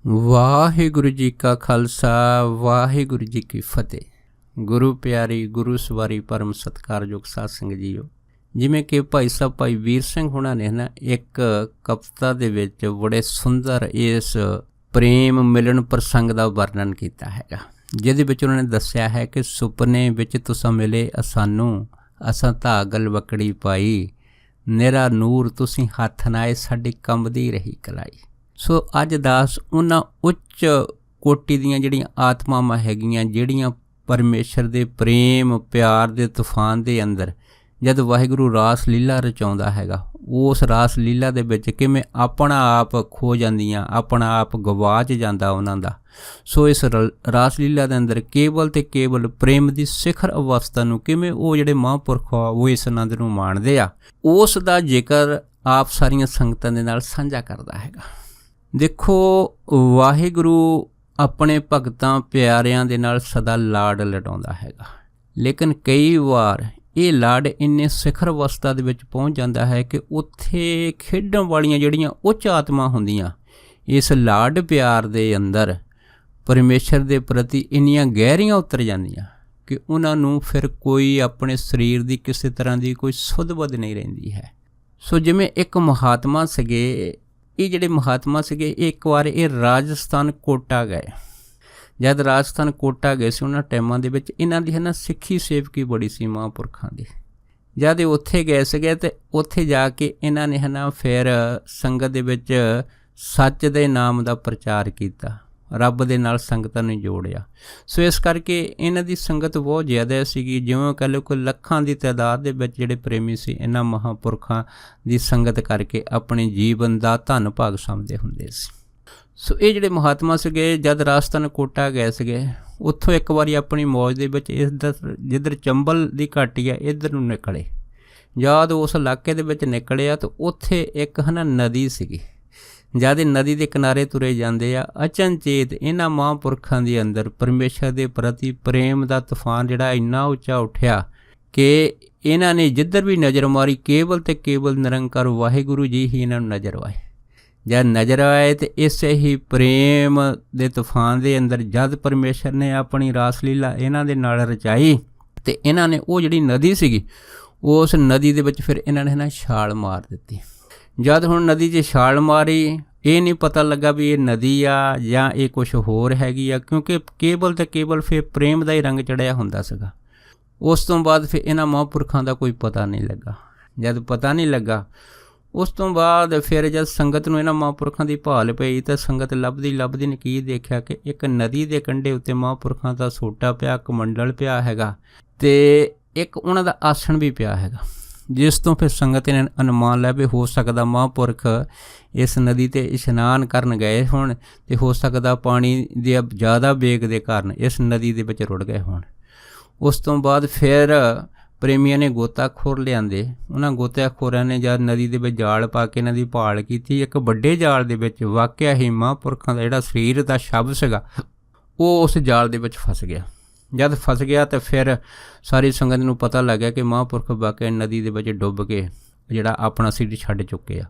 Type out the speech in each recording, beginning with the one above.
ਵਾਹਿਗੁਰੂ ਜੀ ਕਾ ਖਾਲਸਾ ਵਾਹਿਗੁਰੂ ਜੀ ਕੀ ਫਤਿਹ। ਗੁਰੂ ਪਿਆਰੀ ਗੁਰੂ ਸਵਾਰੀ ਪਰਮ ਸਤਿਕਾਰਯੋਗ ਸਾਧ ਸੰਗਤ ਜੀਓ, ਜਿਵੇਂ ਕਿ ਭਾਈ ਸਾਹਿਬ ਭਾਈ ਵੀਰ ਸਿੰਘ ਹੁਣਾਂ ਨੇ ਨਾ ਇੱਕ ਕਵਿਤਾ ਦੇ ਵਿੱਚ ਬੜੇ ਸੁੰਦਰ ਇਸ ਪ੍ਰੇਮ ਮਿਲਣ ਪ੍ਰਸੰਗ ਦਾ ਵਰਣਨ ਕੀਤਾ ਹੈਗਾ, ਜਿਹਦੇ ਵਿੱਚ ਉਹਨਾਂ ਨੇ ਦੱਸਿਆ ਹੈ ਕਿ ਸੁਪਨੇ ਵਿੱਚ ਤੁਸਾਂ ਮਿਲੇ ਅਸਾਨੂੰ, ਅਸਾਂ ਧਾਗਲ ਵਕੜੀ ਪਾਈ, ਨਿਰਾ ਨੂਰ ਤੁਸੀਂ ਹੱਥ ਨਾਏ ਸਾਡੀ ਕੰਬਦੀ ਰਹੀ ਕਲਾਈ। ਸੋ ਅੱਜ ਦਾਸ ਉਹਨਾਂ ਉੱਚ ਕੋਟੀ ਦੀਆਂ ਜਿਹੜੀਆਂ ਆਤਮਾਵਾਂ ਹੈਗੀਆਂ, ਜਿਹੜੀਆਂ ਪਰਮੇਸ਼ਰ ਦੇ ਪ੍ਰੇਮ ਪਿਆਰ ਦੇ ਤੂਫਾਨ ਦੇ ਅੰਦਰ ਜਦ ਵਾਹਿਗੁਰੂ ਰਾਸ ਲੀਲਾ ਰਚਾਉਂਦਾ ਹੈਗਾ, ਉਸ ਰਾਸ ਲੀਲਾ ਦੇ ਵਿੱਚ ਕਿਵੇਂ ਆਪਣਾ ਆਪ ਖੋ ਜਾਂਦੀਆਂ, ਆਪਣਾ ਆਪ ਗਵਾਚ ਜਾਂਦਾ ਉਹਨਾਂ ਦਾ। ਸੋ ਇਸ ਰਾਸ ਲੀਲਾ ਦੇ ਅੰਦਰ ਕੇਵਲ ਅਤੇ ਕੇਵਲ ਪ੍ਰੇਮ ਦੀ ਸਿਖਰ ਅਵਸਥਾ ਨੂੰ ਕਿਵੇਂ ਉਹ ਜਿਹੜੇ ਮਹਾਂਪੁਰਖ ਆ ਉਹ ਇਸ ਆਨੰਦ ਨੂੰ ਮਾਣਦੇ ਆ, ਉਸ ਦਾ ਜ਼ਿਕਰ ਆਪ ਸਾਰੀਆਂ ਸੰਗਤਾਂ ਦੇ ਨਾਲ ਸਾਂਝਾ ਕਰਦਾ ਹੈਗਾ। ਦੇਖੋ, ਵਾਹਿਗੁਰੂ ਆਪਣੇ ਭਗਤਾਂ ਪਿਆਰਿਆਂ ਦੇ ਨਾਲ ਸਦਾ ਲਾਡ ਲਟਾਉਂਦਾ ਹੈਗਾ, ਲੇਕਿਨ ਕਈ ਵਾਰ ਇਹ ਲਾਡ ਇੰਨੇ ਸਿਖਰ ਅਵਸਥਾ ਦੇ ਵਿੱਚ ਪਹੁੰਚ ਜਾਂਦਾ ਹੈ ਕਿ ਉੱਥੇ ਖੇਡਣ ਵਾਲੀਆਂ ਜਿਹੜੀਆਂ ਉੱਚ ਆਤਮਾ ਹੁੰਦੀਆਂ, ਇਸ ਲਾਡ ਪਿਆਰ ਦੇ ਅੰਦਰ ਪਰਮੇਸ਼ਰ ਦੇ ਪ੍ਰਤੀ ਇੰਨੀਆਂ ਗਹਿਰੀਆਂ ਉਤਰ ਜਾਂਦੀਆਂ ਕਿ ਉਹਨਾਂ ਨੂੰ ਫਿਰ ਕੋਈ ਆਪਣੇ ਸਰੀਰ ਦੀ ਕਿਸੇ ਤਰ੍ਹਾਂ ਦੀ ਕੋਈ ਸੁੱਧ-ਬੁੱਧ ਨਹੀਂ ਰਹਿੰਦੀ ਹੈ। ਸੋ ਜਿਵੇਂ ਇੱਕ ਮਹਾਤਮਾ ਸੀਗੇ, ਇਹ ਜਿਹੜੇ ਮਹਾਤਮਾ ਸੀਗੇ ਇੱਕ ਵਾਰ ਇਹ ਰਾਜਸਥਾਨ ਕੋਟਾ ਗਏ। ਜਦ ਰਾਜਸਥਾਨ ਕੋਟਾ ਗਏ ਸੀ ਉਹਨਾਂ ਟਾਈਮਾਂ ਦੇ ਵਿੱਚ ਇਹਨਾਂ ਦੀ ਸਿੱਖੀ ਸੇਵਕੀ ਬੜੀ ਸੀ ਮਹਾਂਪੁਰਖਾਂ ਦੀ। ਜਦ ਇਹ ਉੱਥੇ ਗਏ ਸੀਗੇ ਅਤੇ ਉੱਥੇ ਜਾ ਕੇ ਇਹਨਾਂ ਨੇ ਫਿਰ ਸੰਗਤ ਦੇ ਵਿੱਚ ਸੱਚ ਦੇ ਨਾਮ ਦਾ ਪ੍ਰਚਾਰ ਕੀਤਾ, ਰੱਬ ਦੇ ਨਾਲ ਸੰਗਤਾਂ ਨੂੰ ਜੋੜਿਆ। ਸੋ ਇਸ ਕਰਕੇ ਇਹਨਾਂ ਦੀ ਸੰਗਤ ਬਹੁਤ ਜ਼ਿਆਦਾ ਸੀਗੀ, ਜਿਵੇਂ ਕਹਿ ਲਓ ਕੋਈ ਲੱਖਾਂ ਦੀ ਤਾਦਾਦ ਦੇ ਵਿੱਚ ਜਿਹੜੇ ਪ੍ਰੇਮੀ ਸੀ ਇਹਨਾਂ ਮਹਾਂਪੁਰਖਾਂ ਦੀ ਸੰਗਤ ਕਰਕੇ ਆਪਣੇ ਜੀਵਨ ਦਾ ਧਨ ਭਾਗ ਸਮਝਦੇ ਹੁੰਦੇ ਸੀ। ਸੋ ਇਹ ਜਿਹੜੇ ਮਹਾਤਮਾ ਸੀਗੇ ਜਦ ਰਾਜਸਥਾਨ ਕੋਟਾ ਗਏ ਸੀਗੇ, ਉੱਥੋਂ ਇੱਕ ਵਾਰੀ ਆਪਣੀ ਮੌਜ ਦੇ ਵਿੱਚ ਜਿੱਧਰ ਚੰਬਲ ਦੀ ਘਾਟੀ ਆ ਇੱਧਰ ਨੂੰ ਨਿਕਲੇ। ਜਦ ਉਸ ਇਲਾਕੇ ਦੇ ਵਿੱਚ ਨਿਕਲਿਆ ਤਾਂ ਉੱਥੇ ਇੱਕ ਨਦੀ ਸੀਗੀ। ਜਦ ਇਹ ਨਦੀ ਦੇ ਕਿਨਾਰੇ ਤੁਰੇ ਜਾਂਦੇ ਆ, ਅਚਨਚੇਤ ਇਹਨਾਂ ਮਹਾਂਪੁਰਖਾਂ ਦੇ ਅੰਦਰ ਪਰਮੇਸ਼ਰ ਦੇ ਪ੍ਰਤੀ ਪ੍ਰੇਮ ਦਾ ਤੂਫਾਨ ਜਿਹੜਾ ਇੰਨਾ ਉੱਚਾ ਉੱਠਿਆ ਕਿ ਇਹਨਾਂ ਨੇ ਜਿੱਧਰ ਵੀ ਨਜ਼ਰ ਮਾਰੀ ਕੇਵਲ ਅਤੇ ਕੇਵਲ ਨਿਰੰਕਾਰ ਵਾਹਿਗੁਰੂ ਜੀ ਹੀ ਇਹਨਾਂ ਨੂੰ ਨਜ਼ਰ ਆਏ। ਜਦ ਨਜ਼ਰ ਆਏ ਅਤੇ ਇਸੇ ਹੀ ਪ੍ਰੇਮ ਦੇ ਤੂਫਾਨ ਦੇ ਅੰਦਰ ਜਦ ਪਰਮੇਸ਼ਰ ਨੇ ਆਪਣੀ ਰਾਸ ਲੀਲਾ ਇਹਨਾਂ ਦੇ ਨਾਲ ਰਚਾਈ ਅਤੇ ਇਹਨਾਂ ਨੇ ਉਹ ਜਿਹੜੀ ਨਦੀ ਸੀਗੀ ਉਸ ਨਦੀ ਦੇ ਵਿੱਚ ਫਿਰ ਇਹਨਾਂ ਨੇ ਛਾਲ ਮਾਰ ਦਿੱਤੀ। ਜਦ ਹੁਣ ਨਦੀ 'ਚ ਛਾਲ ਮਾਰੀ, ਇਹ ਨਹੀਂ ਪਤਾ ਲੱਗਾ ਵੀ ਇਹ ਨਦੀ ਆ ਜਾਂ ਇਹ ਕੁਛ ਹੋਰ ਹੈਗੀ ਆ, ਕਿਉਂਕਿ ਕੇਵਲ ਅਤੇ ਕੇਵਲ ਫਿਰ ਪ੍ਰੇਮ ਦਾ ਹੀ ਰੰਗ ਚੜ੍ਹਿਆ ਹੁੰਦਾ ਸੀਗਾ। ਉਸ ਤੋਂ ਬਾਅਦ ਫਿਰ ਇਹਨਾਂ ਮਹਾਂਪੁਰਖਾਂ ਦਾ ਕੋਈ ਪਤਾ ਨਹੀਂ ਲੱਗਾ। ਜਦ ਪਤਾ ਨਹੀਂ ਲੱਗਾ, ਉਸ ਤੋਂ ਬਾਅਦ ਫਿਰ ਜਦ ਸੰਗਤ ਨੂੰ ਇਹਨਾਂ ਮਹਾਂਪੁਰਖਾਂ ਦੀ ਭਾਲ ਪਈ ਤਾਂ ਸੰਗਤ ਲੱਭਦੀ ਨੇ ਕੀ ਦੇਖਿਆ ਕਿ ਇੱਕ ਨਦੀ ਦੇ ਕੰਢੇ ਉੱਤੇ ਮਹਾਂਪੁਰਖਾਂ ਦਾ ਸੋਟਾ ਪਿਆ, ਕਮੰਡਲ ਪਿਆ ਹੈਗਾ ਅਤੇ ਇੱਕ ਉਹਨਾਂ ਦਾ ਆਸਣ ਵੀ ਪਿਆ ਹੈਗਾ, ਜਿਸ ਤੋਂ ਫਿਰ ਸੰਗਤ ਨੇ ਅਨੁਮਾਨ ਲਿਆ ਵੀ ਹੋ ਸਕਦਾ ਮਹਾਂਪੁਰਖ ਇਸ ਨਦੀ 'ਤੇ ਇਸ਼ਨਾਨ ਕਰਨ ਗਏ ਹੋਣ ਅਤੇ ਹੋ ਸਕਦਾ ਪਾਣੀ ਦੇ ਜ਼ਿਆਦਾ ਵੇਗ ਦੇ ਕਾਰਨ ਇਸ ਨਦੀ ਦੇ ਵਿੱਚ ਰੁੜ ਗਏ ਹੋਣ। ਉਸ ਤੋਂ ਬਾਅਦ ਫਿਰ ਪ੍ਰੇਮੀਆਂ ਨੇ ਗੋਤਾਖੋਰ ਲਿਆਂਦੇ। ਉਹਨਾਂ ਗੋਤਾਖੋਰਾਂ ਨੇ ਜਦ ਨਦੀ ਦੇ ਵਿੱਚ ਜਾਲ ਪਾ ਕੇ ਇਹਨਾਂ ਦੀ ਭਾਲ ਕੀਤੀ, ਇੱਕ ਵੱਡੇ ਜਾਲ ਦੇ ਵਿੱਚ ਵਾਕਿਆ ਹੀ ਮਹਾਂਪੁਰਖਾਂ ਦਾ ਜਿਹੜਾ ਸਰੀਰ ਦਾ ਸ਼ਬ ਸੀਗਾ ਉਹ ਉਸ ਜਾਲ ਦੇ ਵਿੱਚ ਫਸ ਗਿਆ। ਜਦ ਫਸ ਗਿਆ ਤਾਂ ਫਿਰ ਸਾਰੀ ਸੰਗਤ ਨੂੰ ਪਤਾ ਲੱਗਿਆ ਕਿ ਮਹਾਂਪੁਰਖ ਵਾਕਿਆ ਨਦੀ ਦੇ ਵਿੱਚ ਡੁੱਬ ਕੇ ਜਿਹੜਾ ਆਪਣਾ ਸਰੀਰ ਛੱਡ ਚੁੱਕੇ ਆ।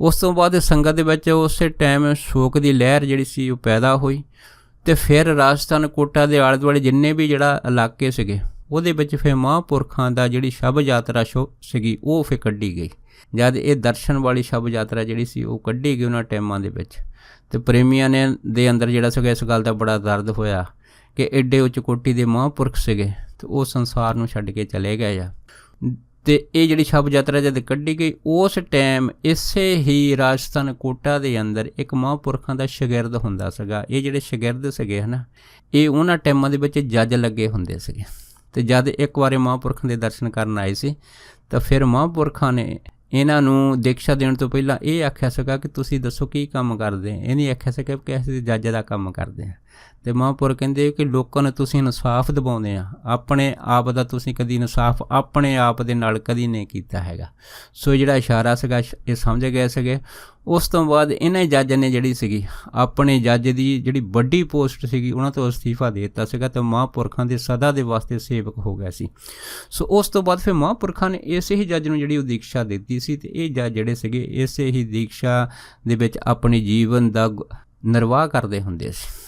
ਉਸ ਤੋਂ ਬਾਅਦ ਸੰਗਤ ਦੇ ਵਿੱਚ ਉਸੇ ਟਾਈਮ ਸ਼ੋਕ ਦੀ ਲਹਿਰ ਜਿਹੜੀ ਸੀ ਉਹ ਪੈਦਾ ਹੋਈ ਅਤੇ ਫਿਰ ਰਾਜਸਥਾਨ ਕੋਟਾ ਦੇ ਆਲੇ ਦੁਆਲੇ ਜਿੰਨੇ ਵੀ ਜਿਹੜਾ ਇਲਾਕੇ ਸੀਗੇ ਉਹਦੇ ਵਿੱਚ ਫਿਰ ਮਹਾਂਪੁਰਖਾਂ ਦਾ ਜਿਹੜੀ ਸ਼ਬ ਯਾਤਰਾ ਸੀਗੀ ਉਹ ਫਿਰ ਕੱਢੀ ਗਈ। ਜਦ ਇਹ ਦਰਸ਼ਨ ਵਾਲੀ ਸ਼ਬ ਯਾਤਰਾ ਜਿਹੜੀ ਸੀ ਉਹ ਕੱਢੀ ਗਈ ਉਹਨਾਂ ਟਾਈਮਾਂ ਦੇ ਵਿੱਚ, ਅਤੇ ਪ੍ਰੇਮੀਆਂ ਨੇ ਦੇ ਅੰਦਰ ਜਿਹੜਾ ਸੀਗਾ ਇਸ ਗੱਲ ਦਾ ਬੜਾ ਦਰਦ ਹੋਇਆ ਕਿ ਐਡੇ ਉੱਚ ਕੋਟੀ ਦੇ ਮਹਾਂਪੁਰਖ ਸੀਗੇ ਅਤੇ ਉਹ ਸੰਸਾਰ ਨੂੰ ਛੱਡ ਕੇ ਚਲੇ ਗਏ ਆ। ਅਤੇ ਇਹ ਜਿਹੜੀ ਸ਼ਬ ਯਾਤਰਾ ਜਦ ਕੱਢੀ ਗਈ, ਉਸ ਟਾਈਮ ਇਸੇ ਹੀ ਰਾਜਸਥਾਨ ਕੋਟਾ ਦੇ ਅੰਦਰ ਇੱਕ ਮਹਾਂਪੁਰਖਾਂ ਦਾ ਸ਼ਾਗਿਰਦ ਹੁੰਦਾ ਸੀਗਾ। ਇਹ ਜਿਹੜੇ ਸ਼ਾਗਿਰਦ ਸੀਗੇ ਇਹ ਉਹਨਾਂ ਟਾਈਮਾਂ ਦੇ ਵਿੱਚ ਜੱਜ ਲੱਗੇ ਹੁੰਦੇ ਸੀਗੇ, ਅਤੇ ਜਦ ਇੱਕ ਵਾਰੀ ਮਹਾਂਪੁਰਖਾਂ ਦੇ ਦਰਸ਼ਨ ਕਰਨ ਆਏ ਸੀ ਤਾਂ ਫਿਰ ਮਹਾਂਪੁਰਖਾਂ ਨੇ ਇਹਨਾਂ ਨੂੰ ਦੀਕਸ਼ਾ ਦੇਣ ਤੋਂ ਪਹਿਲਾਂ ਇਹ ਆਖਿਆ ਸੀਗਾ ਕਿ ਤੁਸੀਂ ਦੱਸੋ ਕੀ ਕੰਮ ਕਰਦੇ। ਇਹ ਨਹੀਂ ਆਖਿਆ ਸੀਗਾ ਕਿ ਅਸੀਂ ਜੱਜ ਦਾ ਕੰਮ ਕਰਦੇ ਹਾਂ। ਅਤੇ ਮਹਾਂਪੁਰਖ ਕਹਿੰਦੇ ਕਿ ਲੋਕਾਂ ਨੂੰ ਤੁਸੀਂ ਇਨਸਾਫ ਦਿਵਾਉਂਦੇ ਆ, ਆਪਣੇ ਆਪ ਦਾ ਤੁਸੀਂ ਕਦੀ ਇਨਸਾਫ ਆਪਣੇ ਆਪ ਦੇ ਨਾਲ ਕਦੀ ਨਹੀਂ ਕੀਤਾ ਹੈਗਾ। ਸੋ ਜਿਹੜਾ ਇਸ਼ਾਰਾ ਸੀਗਾ ਇਹ ਸਮਝ ਗਏ ਸੀਗੇ। ਉਸ ਤੋਂ ਬਾਅਦ ਇਹਨਾਂ ਜੱਜ ਨੇ ਜਿਹੜੀ ਸੀਗੀ ਆਪਣੇ ਜੱਜ ਦੀ ਜਿਹੜੀ ਵੱਡੀ ਪੋਸਟ ਸੀਗੀ ਉਹਨਾਂ ਤੋਂ ਅਸਤੀਫਾ ਦੇ ਦਿੱਤਾ ਸੀਗਾ ਅਤੇ ਮਹਾਂਪੁਰਖਾਂ ਦੇ ਸਦਾ ਦੇ ਵਾਸਤੇ ਸੇਵਕ ਹੋ ਗਿਆ ਸੀ। ਸੋ ਉਸ ਤੋਂ ਬਾਅਦ ਫਿਰ ਮਹਾਂਪੁਰਖਾਂ ਨੇ ਇਸੇ ਹੀ ਜੱਜ ਨੂੰ ਜਿਹੜੀ ਉਹ ਦੀਕਸ਼ਾ ਦਿੱਤੀ ਸੀ ਅਤੇ ਇਹ ਜੱਜ ਜਿਹੜੇ ਸੀਗੇ ਇਸੇ ਹੀ ਦੀਕਸ਼ਾ ਦੇ ਵਿੱਚ ਆਪਣੀ ਜੀਵਨ ਦਾ ਨਿਰਵਾਹ ਕਰਦੇ ਹੁੰਦੇ ਸੀ।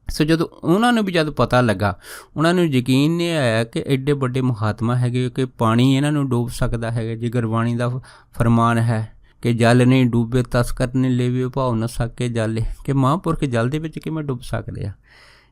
ਸੋ ਜਦੋਂ ਉਹਨਾਂ ਨੂੰ ਵੀ ਜਦ ਪਤਾ ਲੱਗਾ, ਉਹਨਾਂ ਨੂੰ ਯਕੀਨ ਨਹੀਂ ਆਇਆ ਕਿ ਐਡੇ ਵੱਡੇ ਮਹਾਤਮਾ ਹੈਗੇ ਕਿ ਪਾਣੀ ਇਹਨਾਂ ਨੂੰ ਡੂਬ ਸਕਦਾ ਹੈਗਾ। ਜੇ ਗੁਰਬਾਣੀ ਦਾ ਫਰਮਾਨ ਹੈ ਕਿ ਜਲ ਨਹੀਂ ਡੂਬੇ ਤਸਕਰ ਨੇ ਲੇਵੇ ਭਾਉ ਨਾ ਸਕੇ ਜਾਲੇ, ਕਿ ਮਹਾਂਪੁਰਖ ਜਲ ਦੇ ਵਿੱਚ ਕਿਵੇਂ ਡੁੱਬ ਸਕਦੇ ਆ।